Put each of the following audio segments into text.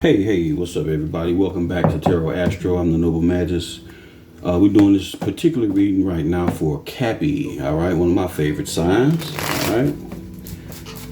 Hey, what's up, everybody? Welcome back to Tarot Astro. I'm the Noble Magus. We're doing this particular reading right now for Cappy, all right? One of my favorite signs, all right?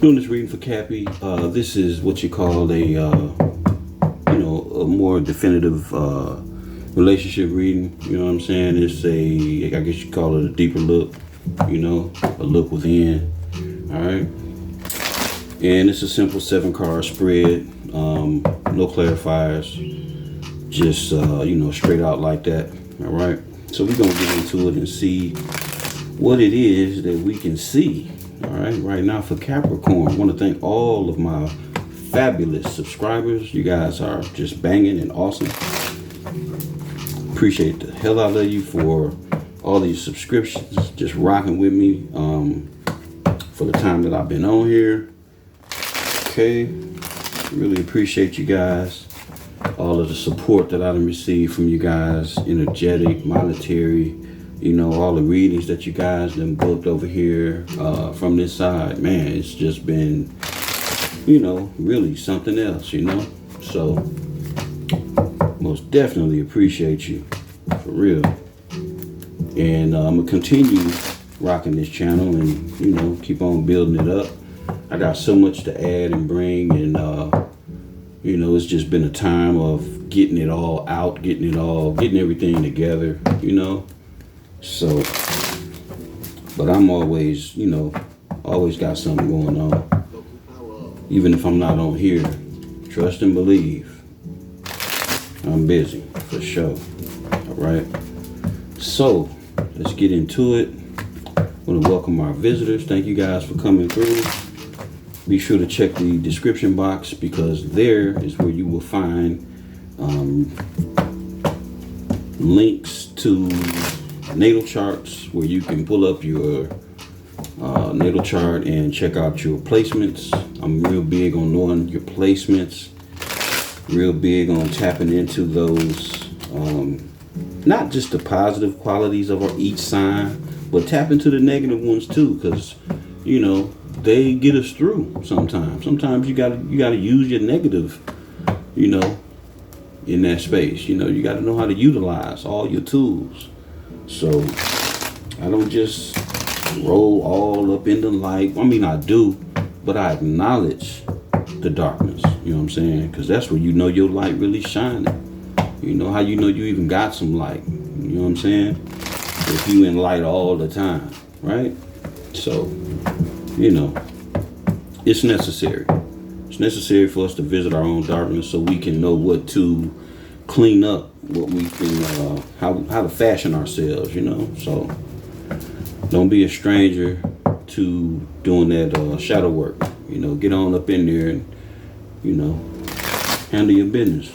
Doing this reading for Cappy. This is what you call a more definitive relationship reading. You know what I'm saying? It's I guess you call it a deeper look, a look within, all right? And it's a simple 7-card spread. No clarifiers, just straight out like that. All right, so we're gonna get into it and see what it is that we can see. All right now for Capricorn, I want to thank all of my fabulous subscribers. You guys are just banging and awesome. Appreciate the hell out of you for all these subscriptions, just rocking with me for the time that I've been on here. Okay, really appreciate you guys, all of the support that I've received from you guys, energetic, monetary, all the readings that you guys done booked over here from this side. Man, it's just been, really something else, so most definitely appreciate you, for real. And I'm gonna continue rocking this channel and keep on building it up. I got so much to add and bring, and it's just been a time of getting it all out, getting everything together, So, but I'm always, always got something going on. Even if I'm not on here, trust and believe, I'm busy, for sure. All right. So, let's get into it. I want to welcome our visitors. Thank you guys for coming through. Be sure to check the description box, because there is where you will find links to natal charts, where you can pull up your natal chart and check out your placements. I'm real big on knowing your placements, real big on tapping into those, not just the positive qualities of each sign, but tap into the negative ones too, because they get us through sometimes. Sometimes you gotta use your negative, in that space. You gotta know how to utilize all your tools. So I don't just roll all up in the light. I mean, I do, but I acknowledge the darkness. You know what I'm saying? Because that's where your light really shining. How you even got some light. You know what I'm saying? If you in light all the time, right? So, it's necessary. It's necessary for us to visit our own darkness so we can know what to clean up, what we can, how to fashion ourselves, So, don't be a stranger to doing that shadow work. Get on up in there and, handle your business.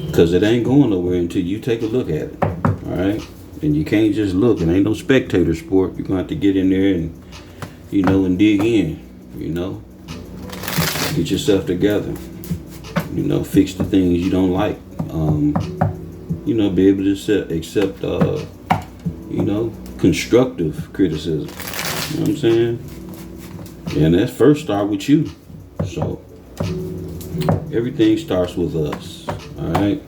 Because it ain't going nowhere until you take a look at it, all right? And you can't just look. It ain't no spectator sport. You're going to have to get in there and, and dig in, Get yourself together. Fix the things you don't like. Be able to accept, constructive criticism. You know what I'm saying? And that first start with you. So, everything starts with us, all right?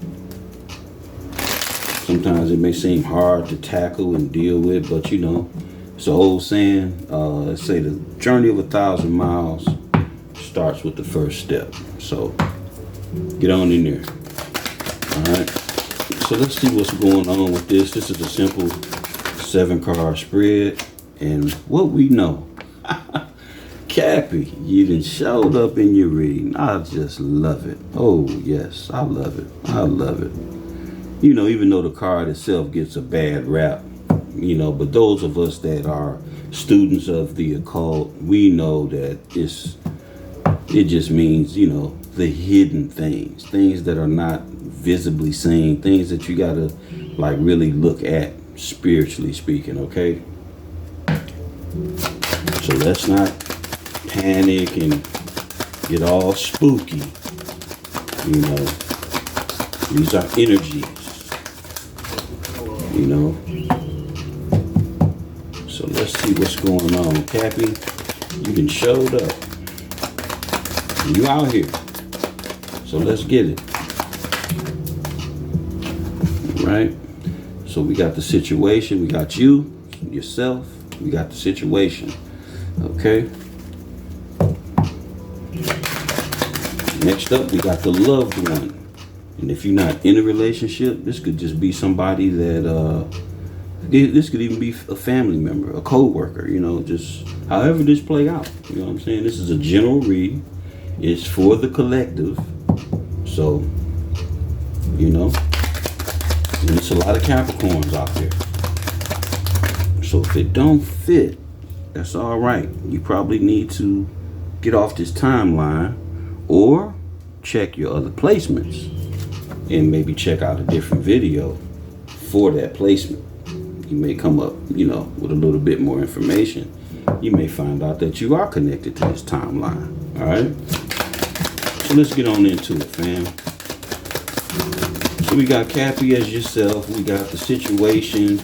Sometimes it may seem hard to tackle and deal with, but it's an old saying. Let's say the journey of 1,000 miles starts with the first step. So get on in there. All right. So let's see what's going on with this. This is a simple 7-card spread, and what we know. Cappy, you done showed up in your reading. I just love it. Oh yes, I love it. I love it. Even though the card itself gets a bad rap, but those of us that are students of the occult, we know that it just means, the hidden things that are not visibly seen, things that you gotta really look at, spiritually speaking, okay? So let's not panic and get all spooky, These are energies. So let's see what's going on. Cappy, you done showed up. You out here. So let's get it. Right? So we got the situation, we got you, yourself, we got the situation. Okay? Next up, we got the loved one. And if you're not in a relationship, this could just be somebody that, this could even be a family member, a co-worker, you know, just however this play out. You know what I'm saying? This is a general read. It's for the collective. So, you know, and it's a lot of Capricorns out there. So if it don't fit, that's all right. You probably need to get off this timeline or check your other placements and maybe check out a different video for that placement. You may come up, you know, with a little bit more information. You may find out that you are connected to this timeline. All right. So let's get on into it, fam. So we got Cappy as yourself. We got the situation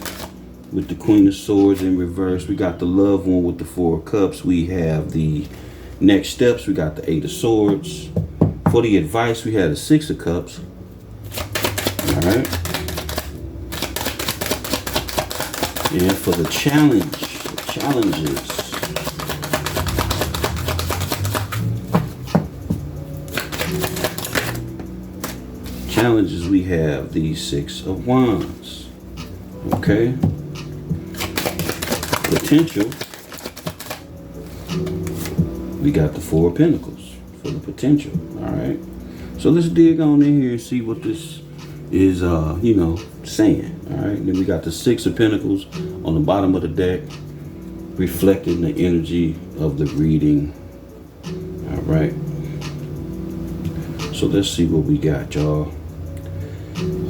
with the Queen of Swords in reverse. We got the loved one with the Four of Cups. We have the next steps. We got the Eight of Swords. For the advice, we had the Six of Cups. All right. And for the challenges. Challenges, we have the Six of Wands. Okay. Potential, we got the Four of Pentacles for the potential. All right. So let's dig on in here and see what this is, you know, saying. All right. Then we got the Six of Pentacles on the bottom of the deck, reflecting the energy of the reading. All right. So let's see what we got, y'all.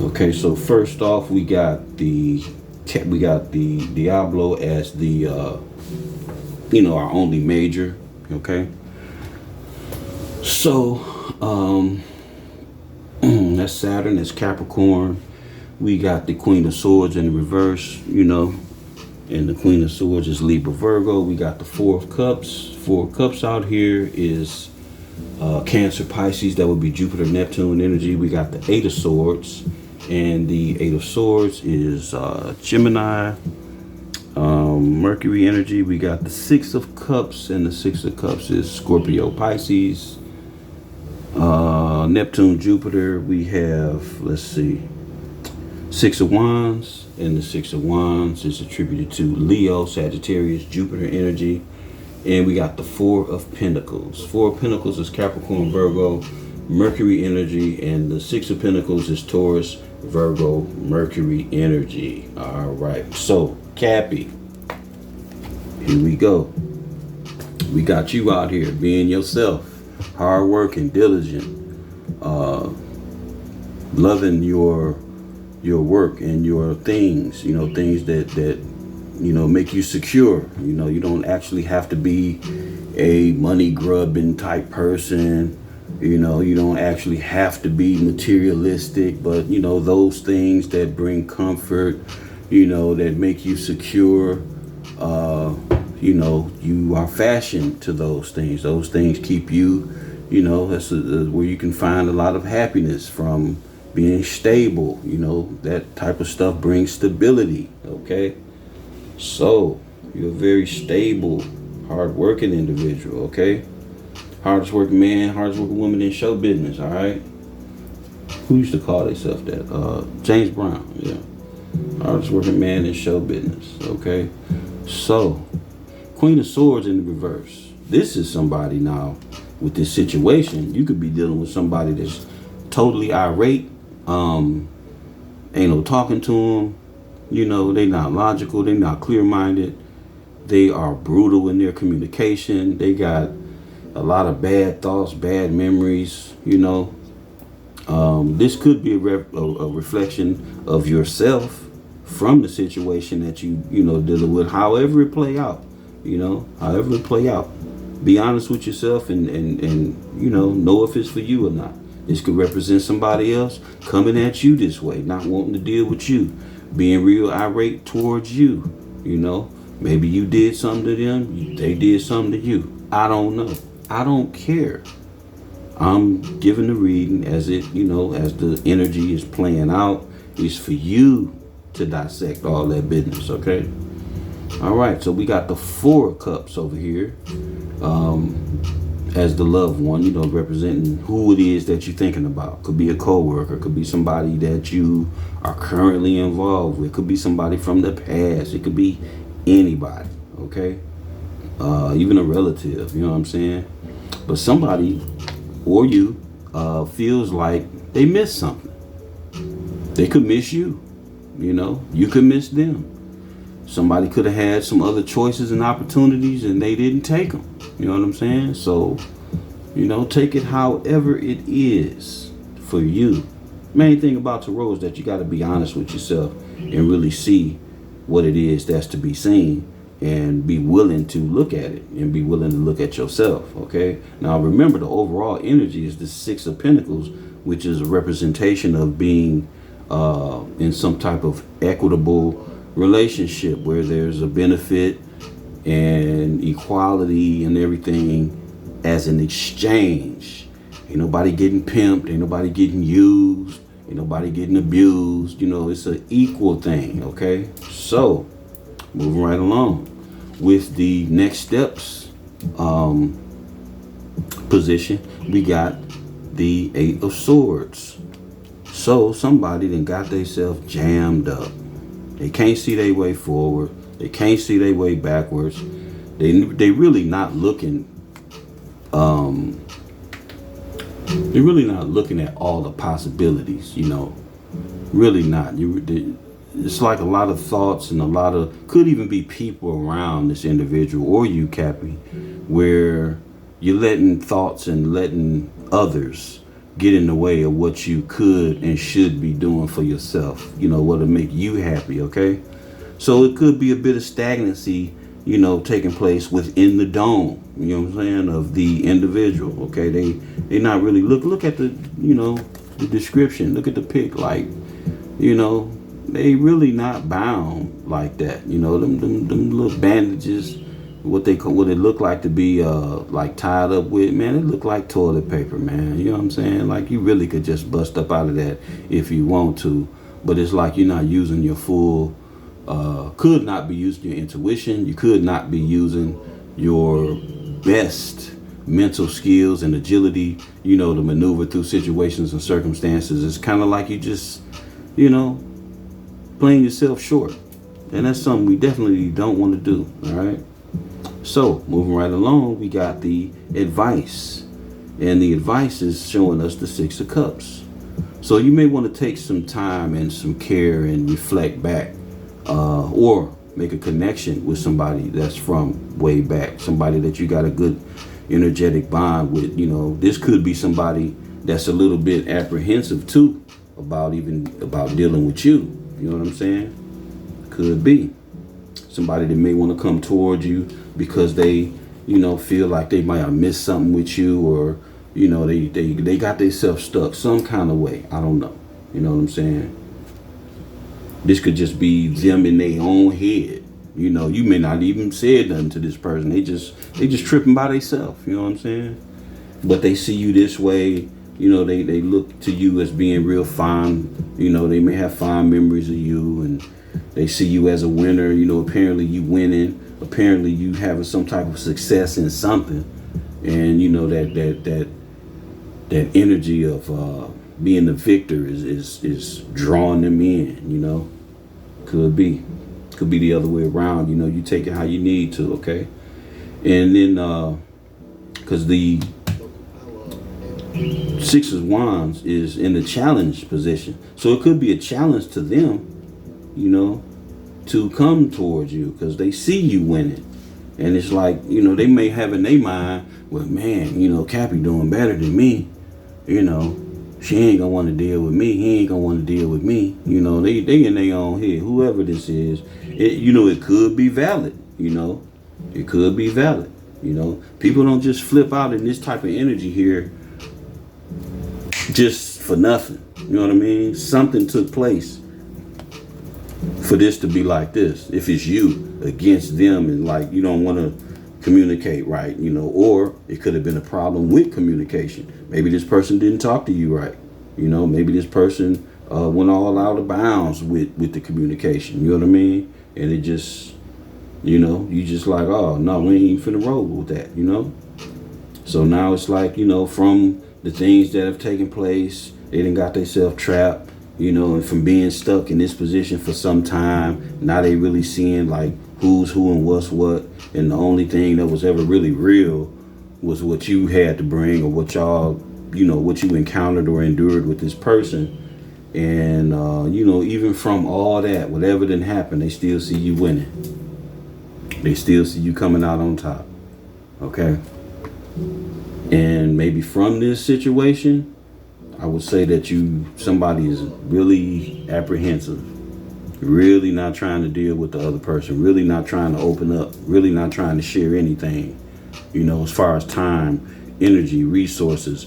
Okay, so first off, we got the Diablo as the you know, our only major. Okay, so that's Saturn, that's Capricorn. We got the Queen of Swords in the reverse, you know, and the Queen of Swords is Libra, Virgo. We got the Four of Cups. Four of Cups out here is Cancer, Pisces. That would be Jupiter, Neptune energy. We got the Eight of Swords, and the Eight of Swords is Gemini, Mercury energy. We got the Six of Cups, and the Six of Cups is Scorpio, Pisces, Neptune, Jupiter. We have, let's see, Six of Wands, and the Six of Wands is attributed to Leo, Sagittarius, Jupiter energy. And we got the Four of Pentacles. Four of Pentacles is Capricorn, Virgo, Mercury energy, and the Six of Pentacles is Taurus, Virgo, Mercury energy. All right, so Cappy, here we go. We got you out here being yourself, hardworking, diligent, loving your work and your things. You know, things that you know, make you secure. You know, you don't actually have to be a money grubbing type person. You know, you don't actually have to be materialistic, but you know, those things that bring comfort, you know, that make you secure, you know, you are fashioned to those things. Those things keep you, you know, that's where you can find a lot of happiness from being stable. You know, that type of stuff brings stability. Okay. So you're a very stable, hard-working individual, okay? Hardest working man, hardest working woman in show business, all right? Who used to call themselves that? James Brown, yeah. Hardest working man in show business, okay? So, Queen of Swords in the reverse. This is somebody now, with this situation, you could be dealing with somebody that's totally irate, ain't no talking to them. You know, they're not logical, they're not clear-minded, they are brutal in their communication, they got a lot of bad thoughts, bad memories, you know. This could be a reflection of yourself from the situation that you know, dealing with, however it play out, you know, however it play out. Be honest with yourself and you know if it's for you or not. This could represent somebody else coming at you this way, not wanting to deal with you, being real irate towards you. You know, maybe you did something to them, they did something to you. I don't know. I don't care. I'm giving the reading as it, as the energy is playing out. It's for you to dissect all that business, okay? All right, so we got the 4 of Cups over here as the loved one, representing who it is that you're thinking about. Could be a co-worker, could be somebody that you are currently involved with, could be somebody from the past, it could be anybody, okay? Even a relative, you know what I'm saying? But somebody or you feels like they missed something. They could miss you, you could miss them. Somebody could have had some other choices and opportunities and they didn't take them. You know what I'm saying? So, take it however it is for you. Main thing about Tarot is that you got to be honest with yourself and really see what it is that's to be seen, and be willing to look at it and be willing to look at yourself, okay? Now, remember, the overall energy is the 6 of Pentacles, which is a representation of being in some type of equitable relationship where there's a benefit and equality and everything as an exchange. Ain't nobody getting pimped, ain't nobody getting used, ain't nobody getting abused. It's an equal thing, okay? So, moving right along with the next steps position, we got the 8 of Swords. So somebody then got themselves jammed up. They can't see their way forward. They can't see their way backwards. They really not looking. They're really not looking at all the possibilities. Really not. It's like a lot of thoughts and a lot of, could even be people around this individual or you, Cappy, where you're letting thoughts and letting others get in the way of what you could and should be doing for yourself, what'll make you happy, okay? So it could be a bit of stagnancy, taking place within the dome, of the individual, okay? They not really, look at the, the description, look at the pic, like, they really not bound like that, them little bandages, what it look like to be like tied up with, man, it look like toilet paper, man. You know what I'm saying? Like, you really could just bust up out of that if you want to, but it's like you're not using your full could not be using your intuition. You could not be using your best mental skills and agility, to maneuver through situations and circumstances. It's kind of like you just, playing yourself short, and that's something we definitely don't want to do. All right, so moving right along, we got the advice, and the advice is showing us the 6 of Cups. So you may want to take some time and some care and reflect back, or make a connection with somebody that's from way back, somebody that you got a good energetic bond with. This could be somebody that's a little bit apprehensive too about dealing with you. You know what I'm saying? Could be somebody that may want to come towards you because they, feel like they might have missed something with you, or, they got themselves stuck some kind of way. I don't know. You know what I'm saying? This could just be them in their own head. You may not even say nothing to this person. They just tripping by themselves. You know what I'm saying? But they see you this way. They look to you as being real fond. They may have fond memories of you, and they see you as a winner. Apparently you winning. Apparently you having some type of success in something. And that energy of being the victor is drawing them in. Could be the other way around. You take it how you need to, okay? And then because the 6 of Wands is in the challenge position, so it could be a challenge to them, to come towards you because they see you winning. And it's like, they may have in their mind, well, man, Cappy doing better than me. She ain't gonna want to deal with me. He ain't gonna want to deal with me. They in their own head. Whoever this is, it could be valid. It could be valid. People don't just flip out in this type of energy here just for nothing. You know what I mean? Something took place for this to be like this. If it's you against them and like you don't want to communicate right, or it could have been a problem with communication. Maybe this person didn't talk to you right. You know, maybe this person went all out of bounds with the communication. You know what I mean? And it just, you know, you just like, oh, no, we ain't finna roll with that, you know? So now it's like, you know, from the things that have taken place, they done got themselves trapped, you know, and from being stuck in this position for some time, now they really seeing like who's who and what's what. And the only thing that was ever really real was what you had to bring, or what y'all, you know, what you encountered or endured with this person. And, you know, even from all that, whatever didn't happen, they still see you winning. They still see you coming out on top. Okay? And maybe from this situation, I would say that somebody is really apprehensive, really not trying to deal with the other person, really not trying to open up, really not trying to share anything, you know, as far as time, energy, resources,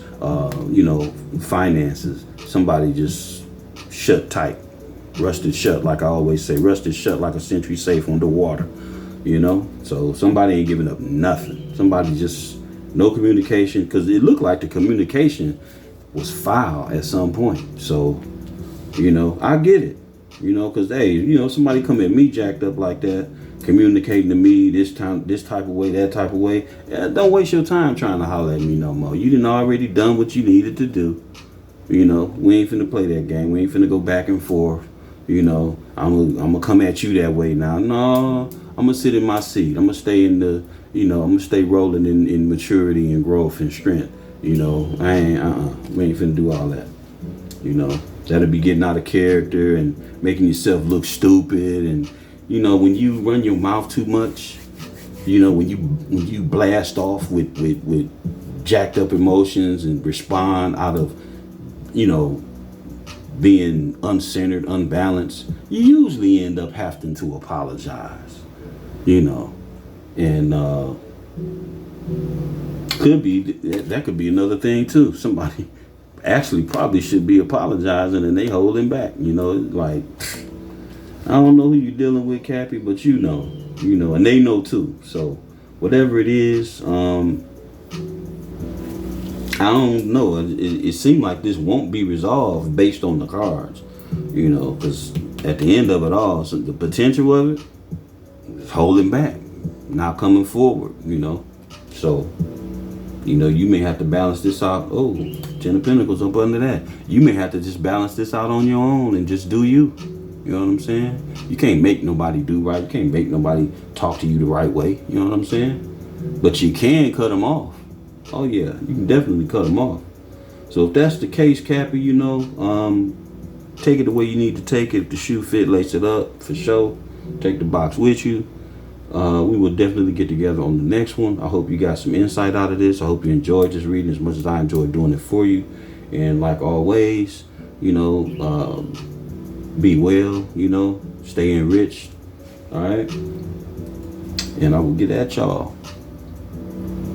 you know, finances. Somebody just shut tight, rusted shut, like I always say, rusted shut like a sentry safe underwater, you know? So somebody ain't giving up nothing. Somebody just, no communication, because it looked like the communication was foul at some point. So, you know, I get it, you know, because, hey, you know, somebody come at me jacked up like that, communicating to me this type of way, that type of way. Yeah, don't waste your time trying to holler at me no more. You done already done what you needed to do. You know, we ain't finna play that game. We ain't finna go back and forth. You know, I'm gonna come at you that way now. No, I'm gonna sit in my seat. I'm gonna stay in the, you know, I'm gonna stay rolling in maturity and growth and strength. You know, we ain't finna do all that. You know, that'll be getting out of character and making yourself look stupid. And, you know, when you run your mouth too much, you know, when you blast off with jacked up emotions and respond out of, you know, being uncentered, unbalanced, you usually end up having to apologize, you know. And that could be another thing too. Somebody actually probably should be apologizing and they holding back, you know. Like, I don't know who you're dealing with, Cappy, but you know, and they know too. So whatever it is, I don't know. It seemed like this won't be resolved based on the cards, you know, because at the end of it all, so the potential of it is holding back, not coming forward, you know. So, you know, you may have to balance this out. Oh, 10 of Pentacles up under that. You may have to just balance this out on your own and just do you. You know what I'm saying? You can't make nobody do right. You can't make nobody talk to you the right way. You know what I'm saying? But you can cut them off. Oh yeah, you can definitely cut them off. So if that's the case, Cappy, you know, take it the way you need to take it. If the shoe fit, lace it up for sure. Take the box with you. We will definitely get together on the next one. I hope you got some insight out of this. I hope you enjoyed this reading as much as I enjoyed doing it for you. And like always, you know, be well, you know, stay enriched. All right. And I will get at y'all.